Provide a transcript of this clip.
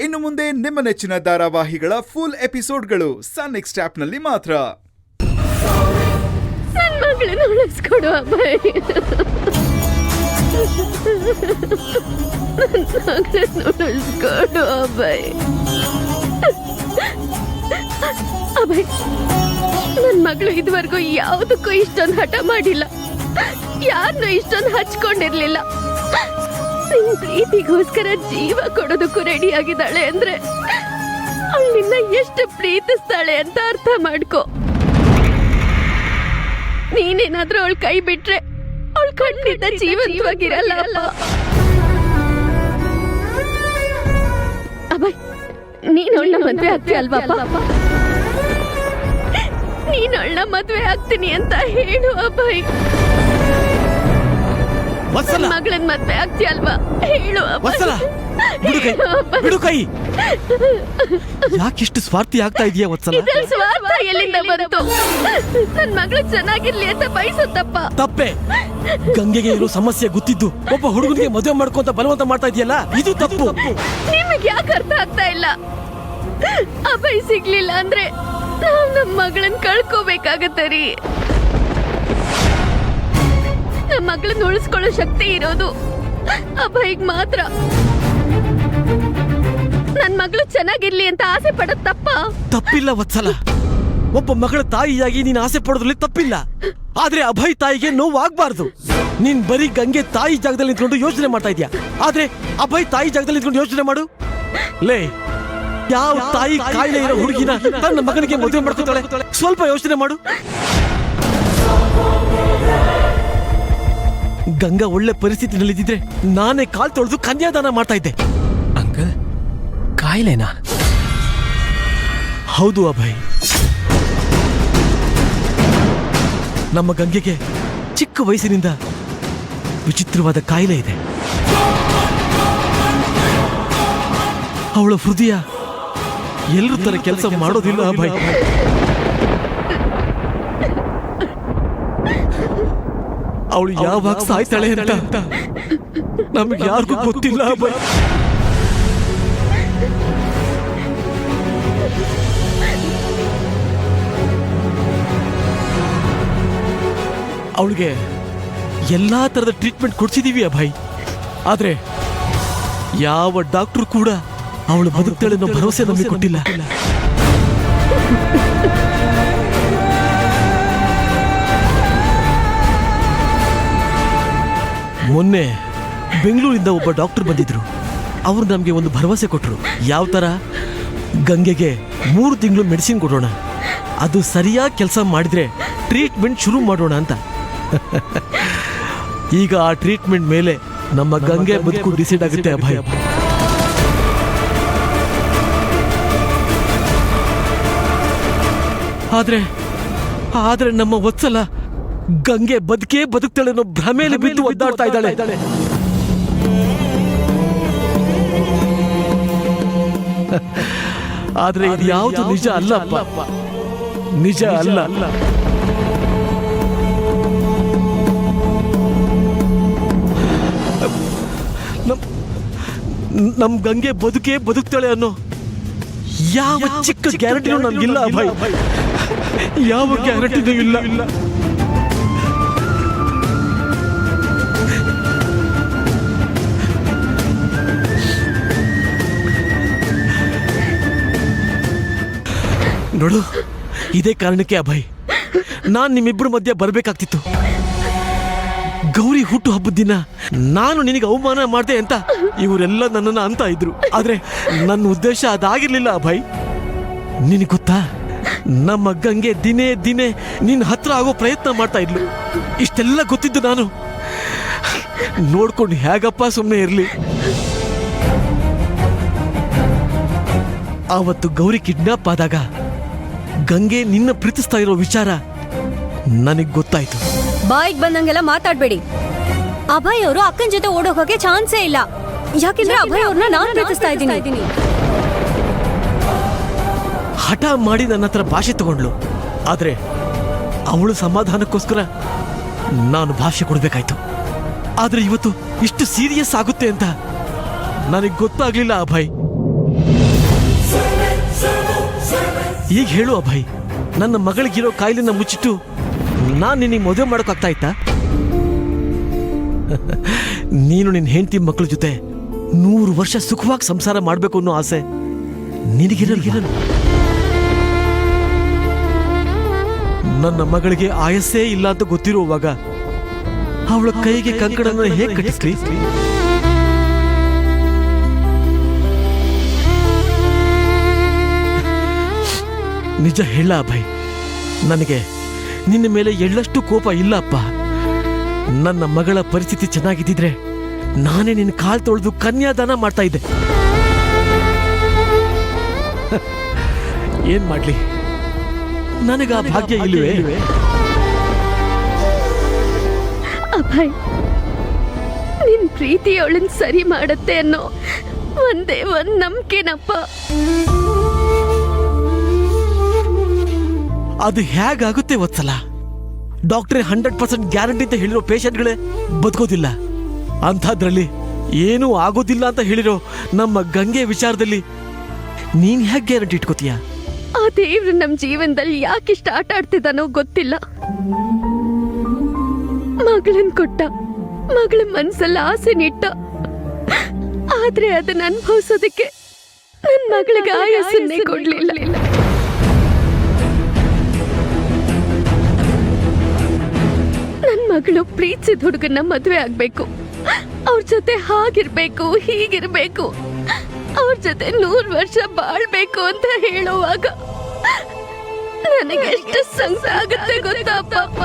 ಇನ್ನು ಮುಂದೆ ನಿಮ್ಮ ನೆಚ್ಚಿನ ಧಾರಾವಾಹಿಗಳ ಫುಲ್ ಎಪಿಸೋಡ್ಗಳು ಸನ್ ನೆಕ್ಸ್ಟ್ ಆಪ್ನಲ್ಲಿ ಮಾತ್ರ. ನನ್ನ ಮಗಳನ್ನ ಉಳಿಸ್ಕೊಡು ಅಭಯ್, ನನ್ನ ಮಗಳನ್ನ ಉಳಿಸ್ಕೊಡು ಅಭಯ್. ಅಭಯ್, ನನ್ನ ಮಗಳು ಇದುವರೆಗೂ ಯಾವುದಕ್ಕೂ ಇಷ್ಟೊಂದು ಹಠ ಮಾಡಿಲ್ಲ, ಯಾರನ್ನೂ ಇಷ್ಟೊಂದು ಹಚ್ಕೊಂಡಿರ್ಲಿಲ್ಲ. ನಿನ್ ಪ್ರೀತಿಗೋಸ್ಕರ ಜೀವ ಕೊಡೋದಕ್ಕೂ ರೆಡಿ ಆಗಿದ್ದಾಳೆ ಅಂದ್ರೆ ಅವಳು ನಿನ್ನ ಎಷ್ಟು ಪ್ರೀತಿಸ್ತಾಳೆ ಅಂತ ಅರ್ಥ ಮಾಡ್ಕೋ. ನೀನೇನಾದ್ರೂ ಅವಳು ಕೈ ಬಿಟ್ರೆ ಅವಳು ಖಂಡಿತ ಜೀವಂತವಾಗಿರಲ್ಲ. ಅಭಯ್, ನೀನ್ ಅವಳನ್ನ ಮದ್ವೆ ಆಗ್ತೀಯ ಅಲ್ವಾ? ನೀನ್ ಅವಳನ್ನ ಮದ್ವೆ ಆಗ್ತೀನಿ ಅಂತ ಹೇಳು ಅಭಯ್. ಮಗಳನ್ ಮದ್ವೆ ಆಗ್ತೀಯ ಅಲ್ವಾ? ಹೇಳು ಬಿಡು ಕೈ. ಯಾಕಿಷ್ಟು ಸ್ವಾರ್ಥಿ ಆಗ್ತಾ ಇದೆಯಾ ವತ್ಸಲ? ಸ್ವಾರ್ಥ ಎಲ್ಲಿಂದ ಬಂತು? ನನ್ ಮಗಳು ಚೆನ್ನಾಗಿರ್ಲಿ ಅಂತ ಬಯಸುತ್ತಪ್ಪ. ತಪ್ಪೆ. ಗಂಗೆಗೆ ಇರೋ ಸಮಸ್ಯೆ ಗೊತ್ತಿದ್ದು ಒಬ್ಬ ಹುಡುಗನಿಗೆ ಮದುವೆ ಮಾಡ್ಕೊಂತ ಬಲವಂತ ಮಾಡ್ತಾ ಇದೆಯಲ್ಲ, ಇದು ತಪ್ಪು. ನಿಮಗೆ ಯಾಕೆ ಅರ್ಥ ಆಗ್ತಾ ಇಲ್ಲ? ಅಭಯ್ ಸಿಗ್ಲಿಲ್ಲ ಅಂದ್ರೆ ನಾವ್ ನಮ್ ಮಗಳನ್ನ ಕಳ್ಕೋಬೇಕಾಗತ್ತೆ ರೀ. ನಮ್ಮ ಮಗಳನ್ನ ಉಳಿಸ್ಕೊಳ್ಳೋ ಶಕ್ತಿ ಇರೋದು ಅಭಯ್ಗ್ ಮಾತ್ರ. ನನ್ ಮಗಳು ಚೆನ್ನಾಗಿರ್ಲಿ ಅಂತ ಆಸೆ ಪಡೋದ್ ತಪ್ಪಿಲ್ಲ ವತ್ಸಲ. ಒಬ್ಬ ಮಗಳ ತಾಯಿಯಾಗಿ ನೀನ್ ಆಸೆ ಪಡೋದ್ರಲ್ಲಿ ತಪ್ಪಿಲ್ಲ. ಆದ್ರೆ ಅಭಯ್ ತಾಯಿಗೆ ನೋವು ಆಗ್ಬಾರ್ದು. ನೀನ್ ಬರೀ ಗಂಗೆ ತಾಯಿ ಜಾಗದಲ್ಲಿ ನಿಂತ್ಕೊಂಡು ಯೋಚನೆ ಮಾಡ್ತಾ ಇದ್ಯಾ, ಆದ್ರೆ ಅಭಯ್ ತಾಯಿ ಜಾಗದಲ್ಲಿ ನಿಂತ್ಕೊಂಡು ಯೋಚನೆ ಮಾಡು. ಲೇ, ಯಾವ ತಾಯಿ ಕಾಯಿಲೆ ಇರೋ ಹುಡುಗಿನ ತನ್ನ ಮಗನಿಗೆ ಮದುವೆ ಮಾಡ್ಕೊತಾಳೆ? ಸ್ವಲ್ಪ ಯೋಚನೆ ಮಾಡು. ಗಂಗಾ ಒಳ್ಳೆ ಪರಿಸ್ಥಿತಿನಲ್ಲಿದ್ದಿದ್ರೆ ನಾನೇ ಕಾಲ್ ತೊಳೆದು ಕನ್ಯಾದಾನ ಮಾಡ್ತಾ ಇದ್ದೆ. ಅಂಕಲ್, ಕಾಯಿಲೆನಾ? ಹೌದು ಅಭಯ್, ನಮ್ಮ ಗಂಗೆಗೆ ಚಿಕ್ಕ ವಯಸ್ಸಿನಿಂದ ವಿಚಿತ್ರವಾದ ಕಾಯಿಲೆ ಇದೆ. ಅವಳ ಹೃದಯ ಎಲ್ಲರೂ ತರ ಕೆಲಸ ಮಾಡೋದಿಲ್ಲ ಅಭಯ್. ಅವಳು ಯಾವಾಗ ಸಾಯ್ತಾಳೆ ಅಂತ ನಮ್ಗೆ ಯಾರಿಗೂ ಗೊತ್ತಿಲ್ಲ ಅಭಯ್. ಅವಳಿಗೆ ಎಲ್ಲಾ ತರದ ಟ್ರೀಟ್ಮೆಂಟ್ ಕೊಡ್ಸಿದೀವಿ ಅಭಯ್, ಆದ್ರೆ ಯಾವ ಡಾಕ್ಟರ್ ಕೂಡ ಅವಳು ಬದುಕ್ತಾಳೆ ಅನ್ನೋ ಭರವಸೆ ನಮಗೆ ಕೊಟ್ಟಿಲ್ಲ. ಮೊನ್ನೆ ಬೆಂಗಳೂರಿಂದ ಒಬ್ಬ ಡಾಕ್ಟರ್ ಬಂದಿದ್ರು. ಅವರು ನಮಗೆ ಒಂದು ಭರವಸೆ ಕೊಟ್ಟರು. ಯಾವ ತರ? ಗಂಗೆಗೆ 3 ತಿಂಗಳು ಮೆಡಿಸಿನ್ ಕೊಡೋಣ, ಅದು ಸರಿಯಾಗಿ ಕೆಲಸ ಮಾಡಿದ್ರೆ ಟ್ರೀಟ್ಮೆಂಟ್ ಶುರು ಮಾಡೋಣ ಅಂತ. ಈಗ ಆ ಟ್ರೀಟ್ಮೆಂಟ್ ಮೇಲೆ ನಮ್ಮ ಗಂಗೆ ಬದುಕು ಡಿಸೈಡ್ ಆಗುತ್ತೆ ಅಭಯ್. ಆದ್ರೆ ನಮ್ಮ ವತ್ಸಲ ಗಂಗೆ ಬದುಕ್ತಾಳೆ ಅನ್ನೋ ಭ್ರಮೆಯಲ್ಲಿ ಬಿದ್ದು ಒದ್ದಾಡ್ತಾ ಇದ್ದಾಳೆ. ಆದ್ರೆ ಇದು ಯಾವುದು ನಿಜ ಅಲ್ಲಪ್ಪ, ನಿಜ ಅಲ್ಲ. ನಮ್ ಗಂಗೆ ಬದುಕ್ತಾಳೆ ಅನ್ನೋ ಯಾವ ಚಿಕ್ಕ ಗ್ಯಾರಂಟಿನೂ ನಮ್ಗಿಲ್ಲ ಅಭಯ್, ಯಾವ ಗ್ಯಾರಂಟಿನೂ ಇಲ್ಲ. ನೋಡು, ಇದೇ ಕಾರಣಕ್ಕೆ ಅಭಯ್ ನಾನ್ ನಿಮ್ಮಿಬ್ಬರ ಮಧ್ಯೆ ಬರ್ಬೇಕಾಗ್ತಿತ್ತು. ಗೌರಿ ಹುಟ್ಟು ಹಬ್ಬದ ದಿನ ನಾನು ನಿನಗೆ ಅವಮಾನ ಮಾಡ್ದೆ ಅಂತ ಇವರೆಲ್ಲ ನನ್ನನ್ನು ಅಂತ ಇದ್ರು. ಆದ್ರೆ ನನ್ನ ಉದ್ದೇಶ ಅದಾಗಿರ್ಲಿಲ್ಲ ಅಭಯ್. ನಿನಗೆ ಗೊತ್ತಾ, ನಮ್ಮ ಗಂಗೆ ದಿನೇ ದಿನೇ ನಿನ್ನ ಹತ್ರ ಆಗೋ ಪ್ರಯತ್ನ ಮಾಡ್ತಾ ಇದ್ಲು. ಇಷ್ಟೆಲ್ಲ ಗೊತ್ತಿದ್ದು ನಾನು ನೋಡ್ಕೊಂಡು ಹೇಗಪ್ಪ ಸುಮ್ಮನೆ ಇರ್ಲಿ. ಆವತ್ತು ಗೌರಿ ಕಿಡ್ನಾಪ್ ಆದಾಗ ಗಂಗೆ ನಿನ್ನ ಪ್ರೀತಿಸ್ತಾ ಇರೋ ವಿಚಾರ ನನಗ್ ಗೊತ್ತಾಯ್ತು. ಬಾಯಿಗೆ ಬಂದಂಗೆಲ್ಲ ಮಾತಾಡ್ಬೇಡಿ. ಅಭಯ್ ಅವರು ಅಕ್ಕನ ಜೊತೆ ಓಡೋಕೆ ಚಾನ್ಸೇ ಇಲ್ಲ. ಯಾಕೆಂದ್ರೆ ಅಭಯ್ ಅವ್ರನ್ನ ನಾನು ಪ್ರೀತಿಸ್ತಾ ಇದ್ದೀನಿ. ಹಠ ಮಾಡಿ ನನ್ನ ಹತ್ರ ಭಾಷೆ ತಗೊಂಡ್ಲು. ಆದ್ರೆ ಅವಳು ಸಮಾಧಾನಕ್ಕೋಸ್ಕರ ನಾನು ಭಾಷೆ ಕೊಡ್ಬೇಕಾಯ್ತು. ಆದ್ರೆ ಇವತ್ತು ಇಷ್ಟು ಸೀರಿಯಸ್ ಆಗುತ್ತೆ ಅಂತ ನನಗೆ ಗೊತ್ತಾಗ್ಲಿಲ್ಲ ಅಭಯ್. ಈಗ ಹೇಳು ಅಭಯ್, ನನ್ನ ಮಗಳಿಗಿರೋ ಕಾಯಿಲೆನ ಮುಚ್ಚಿಟ್ಟು ನಾನು ನಿನಗೆ ಮದುವೆ ಮಾಡೋಕ್ಕಾಗ್ತಾ ಇತ್ತಾ? ನೀನು ನಿನ್ನ ಹೆಂಡತಿ ಮಕ್ಕಳ ಜೊತೆ 100 ವರ್ಷ ಸುಖವಾಗಿ ಸಂಸಾರ ಮಾಡಬೇಕು ಅನ್ನೋ ಆಸೆ ನಿನಗಿರಲ್ಲ. ನನ್ನ ಮಗಳಿಗೆ ಆಯಸ್ಸೇ ಇಲ್ಲ ಅಂತ ಗೊತ್ತಿರುವಾಗ ಅವಳ ಕೈಗೆ ಕಂಕಣನ ಹೇಗೆ ಕಟ್ಟಿಸ್ಲಿ? ನಿಜ ಹೇಳ ಅಭಯ್, ನನಗೆ ನಿನ್ನ ಮೇಲೆ ಎಳ್ಳಷ್ಟು ಕೋಪ ಇಲ್ಲ ಅಪ್ಪ. ನನ್ನ ಮಗಳ ಪರಿಸ್ಥಿತಿ ಚೆನ್ನಾಗಿದ್ದಿದ್ರೆ ನಾನೇ ನಿನ್ನ ಕಾಲ್ ತೊಳೆದು ಕನ್ಯಾದಾನ ಮಾಡ್ತಾ ಇದ್ದೆ. ಏನ್ ಮಾಡ್ಲಿ, ನನಗ ಆ ಭಾಗ್ಯ ಇಲ್ಲವೇ? ಅಭಯ್, ನಿನ್ ಪ್ರೀತಿ ಅವಳನ್ ಸರಿ ಮಾಡತ್ತೆ ಅನ್ನೋ ಒಂದೇ ಒಂದ್ ನಂಬಿಕೆನಪ್ಪ. ಅದು ಹೇಗಾಗುತ್ತೆ ವತ್ಸಲ? ಡಾಕ್ಟ್ರೇ 100% ಗ್ಯಾರಂಟಿ ಅಂತ ಹೇಳಿರೋ ಪೇಷಂಟ್ಗಳೇ ಬದುಕೋದಿಲ್ಲ. ಅಂಥದ್ರಲ್ಲಿ ಏನೂ ಆಗೋದಿಲ್ಲ ಅಂತ ಹೇಳಿರೋ ನಮ್ಮ ಗಂಗೆ ವಿಚಾರದಲ್ಲಿ ನೀನ್ ಹೇಗೆ ಗ್ಯಾರಂಟಿ ಇಟ್ಕೋತೀಯ? ಆ ದೇವ್ರು ನಮ್ ಜೀವನದಲ್ಲಿ ಯಾಕಿಷ್ಟ ಆಟ ಆಡ್ತಿದ್ದಾನೋ ಗೊತ್ತಿಲ್ಲ. ಮಗಳನ್ ಕೊಟ್ಟ, ಮಗಳ ಮನ್ಸಲ್ಲ ಆಸೆ ನಿಟ್ಟ. ಆದ್ರೆ ಅದನ್ನ ಅನುಭವಿಸೋದಕ್ಕೆ ನನ್ ಮಗಳಿಗೆ ಆಯಸ್ಸನ್ನೇ ಕೊಡ್ಲಿಲ್ಲ. ನನ್ ಮಗಳು ಪ್ರೀತಿಸಿದ ಹುಡುಗನ ಮದುವೆ ಆಗ್ಬೇಕು, ಅವ್ರ ಜೊತೆ ಹಾಗಿರ್ಬೇಕು ಹೀಗಿರ್ಬೇಕು, ಅವ್ರ ಜೊತೆ 100 ವರ್ಷ ಬಾಳ್ಬೇಕು ಅಂತ ಹೇಳುವಾಗ ನನಗೆ ಎಷ್ಟು ಸಂಕಟ ಆಗುತ್ತೆ ಗೊತ್ತಾ ಅಪ್ಪ.